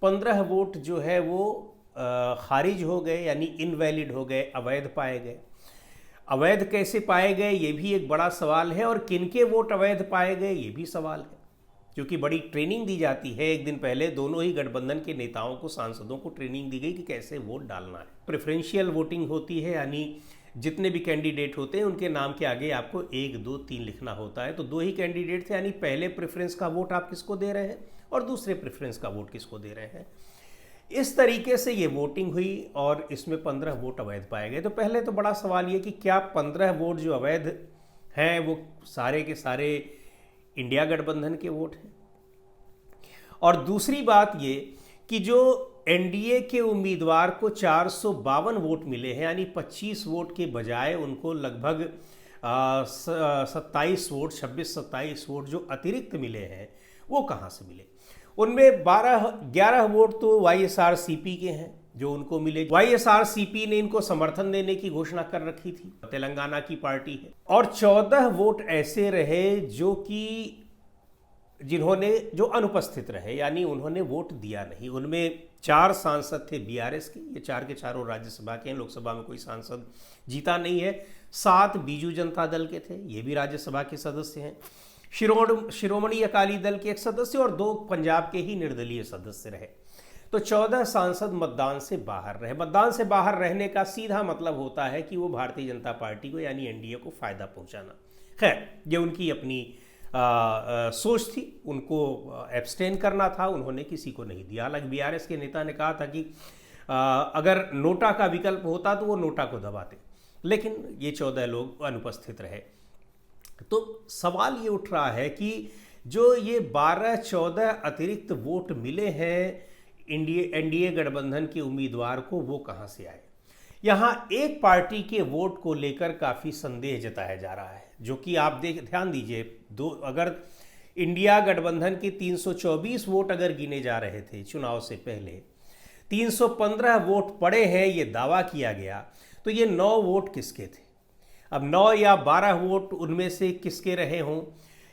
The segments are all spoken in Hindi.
15 वोट जो है वो खारिज हो गए, यानी इनवैलिड हो गए, अवैध पाए गए। अवैध कैसे पाए गए ये भी एक बड़ा सवाल है, और किनके वोट अवैध पाए गए ये भी सवाल है, क्योंकि बड़ी ट्रेनिंग दी जाती है। एक दिन पहले दोनों ही गठबंधन के नेताओं को, सांसदों को ट्रेनिंग दी गई कि कैसे वोट डालना है। प्रेफरेंशियल वोटिंग होती है, यानी जितने भी कैंडिडेट होते हैं उनके नाम के आगे आपको 1, 2, 3 लिखना होता है। तो 2 ही कैंडिडेट थे, यानी पहले प्रेफरेंस का वोट आप किसको दे रहे हैं और दूसरे प्रेफरेंस का वोट किसको दे रहे हैं। इस तरीके से ये वोटिंग हुई और इसमें 15 वोट अवैध पाए गए। तो पहले तो बड़ा सवाल ये कि क्या 15 वोट जो अवैध हैं वो सारे के सारे इंडिया गठबंधन के वोट हैं। और दूसरी बात ये कि जो एनडीए के उम्मीदवार को 452 वोट मिले हैं, यानी 25 वोट के बजाय उनको लगभग 26-27 वोट जो अतिरिक्त मिले हैं वो कहाँ से मिले। उनमें 11 वोट तो वाईएसआरसीपी के हैं जो उनको मिले। वाईएसआरसीपी ने इनको समर्थन देने की घोषणा कर रखी थी, तेलंगाना की पार्टी है। और 14 वोट ऐसे रहे जो अनुपस्थित रहे, यानी उन्होंने वोट दिया नहीं। उनमें 4 सांसद थे बीआरएस के, ये 4 के चारों राज्यसभा के हैं, लोकसभा में कोई सांसद जीता नहीं है। 7 बीजू जनता दल के थे, ये भी राज्यसभा के सदस्य हैं। शिरोमणि अकाली दल के एक सदस्य और 2 पंजाब के ही निर्दलीय सदस्य रहे। तो 14 सांसद मतदान से बाहर रहे। मतदान से बाहर रहने का सीधा मतलब होता है कि वो भारतीय जनता पार्टी को, यानी एनडीए को फायदा पहुंचाना। खैर, ये उनकी अपनी सोच थी, उनको एब्सटेन करना था, उन्होंने किसी को नहीं दिया। हालांकि बीआरएस के नेता ने कहा था कि अगर नोटा का विकल्प होता तो वो नोटा को दबाते, लेकिन ये 14 लोग अनुपस्थित रहे। तो सवाल ये उठ रहा है कि जो ये 12-14 अतिरिक्त वोट मिले हैं एनडीए गठबंधन के उम्मीदवार को, वो कहाँ से आए। यहाँ एक पार्टी के वोट को लेकर काफ़ी संदेह जताया जा रहा है, जो कि आप ध्यान दीजिए, अगर इंडिया गठबंधन के 324 वोट अगर गिने जा रहे थे चुनाव से पहले, 315 वोट पड़े हैं ये दावा किया गया, तो ये 9 वोट किसके थे। अब 9 या 12 वोट उनमें से किसके रहे हों।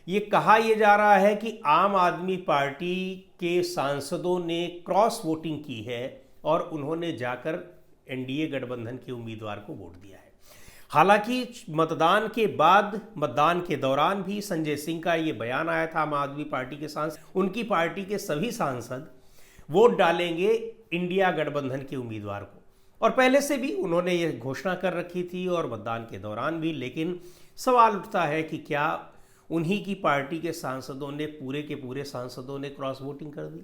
ये कहा यह जा रहा है कि आम आदमी पार्टी के सांसदों ने क्रॉस वोटिंग की है और उन्होंने जाकर एनडीए गठबंधन के उम्मीदवार को वोट दिया है। हालांकि मतदान के बाद, मतदान के दौरान भी संजय सिंह का ये बयान आया था, आम आदमी पार्टी के सांसद, उनकी पार्टी के सभी सांसद वोट डालेंगे इंडिया गठबंधन के उम्मीदवार को, और पहले से भी उन्होंने ये घोषणा कर रखी थी और मतदान के दौरान भी। लेकिन सवाल उठता है कि क्या उन्हीं की पार्टी के सांसदों ने, पूरे के पूरे सांसदों ने क्रॉस वोटिंग कर दी।